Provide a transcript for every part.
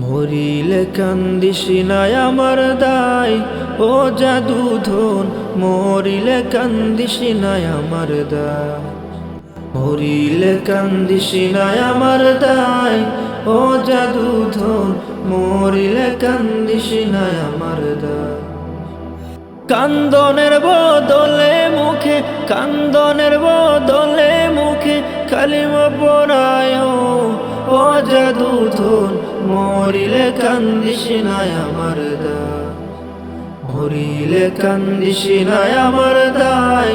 মরিলে কান্দিস নাই আমার দায়, ও জাদুধন মরিলে কান্দিস নাই আমার দায়। মরিলে কান্দিস নাই আমার দায়, ও জাদুধন মরিলে কান্দিস নাই আমার দায়। কান্দনের বদলে মুখে, কান্দনের বদলে মুখে কালিমা পড়ায়, ও জাদুধন মরিলে কান্দিস নাই আমার দায়। মরিলে কান্দিস নাই আমার দায়,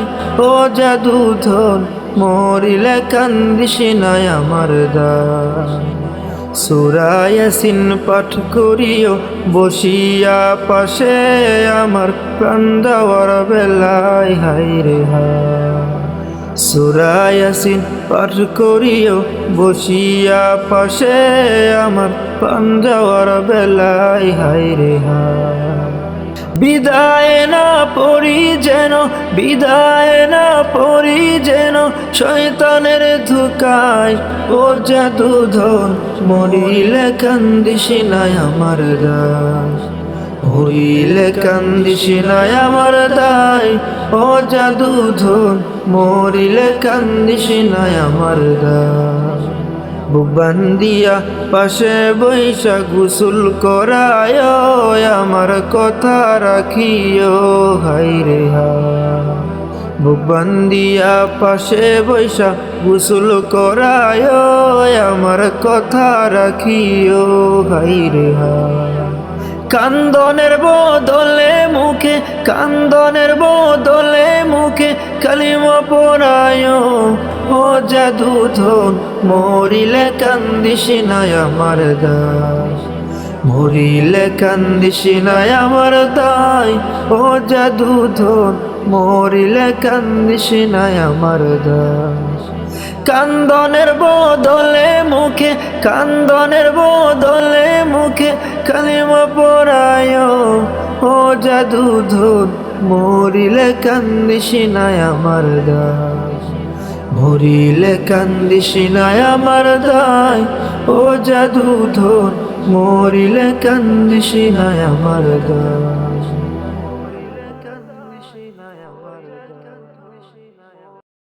ও জাদুধন মরিলে কান্দিস নাই আমার দায়। সূরা ইয়াসিন পাঠ করিও বসিয়া পাশে আমার, প্রাণ দেওয়ার বেলায় হায়রে হায়। সূরা ইয়াসিন পাঠ করিও বসিয়া পাশে আমার, প্রাণ দেওয়ার বেলায় হায়রে হায়। বিদায় না পড়ি যেন, বিদায় না পড়ি যেন শয়তানের ধোঁকায়, ও জাদুধন মরিলে কান্দিস নাই আমার দায়। মরিলে কান্দিস নাই আমার দায়, ও জাদুধন মরিলে কান্দিস নাই আমার দায়। বুক বান্ধিয়া পাশে বৈশা গোসল করায়, আমার কথা রাখিও হায়রে হায়। বুক বান্ধিয়া পাশে বৈশা গোসল করায়, আমার কথা রাখিও হায়রে হায়। কান্দনের বদলে মুখে, কান্দনের বদলে মুখে কালিমা পড়ায়, ও জাদুধন মরিলে কান্দিস নাই আমার দায়। মরিলে কান্দিস নাই আমার দায়, ও জাদুধন মরিলে কান্দিস নাই আমার দায়। কান্দনের বদলে মুখে, কান্দনের বদলে মুখে কালিমা পড়ায়, ও জাদুধন মরিলে কান্দিস নাই আমার দায়। মরিলে কান্দিস নাই আমার দায়, ও জাদুধন মরিলে কান্দিস নাই আমার দায়।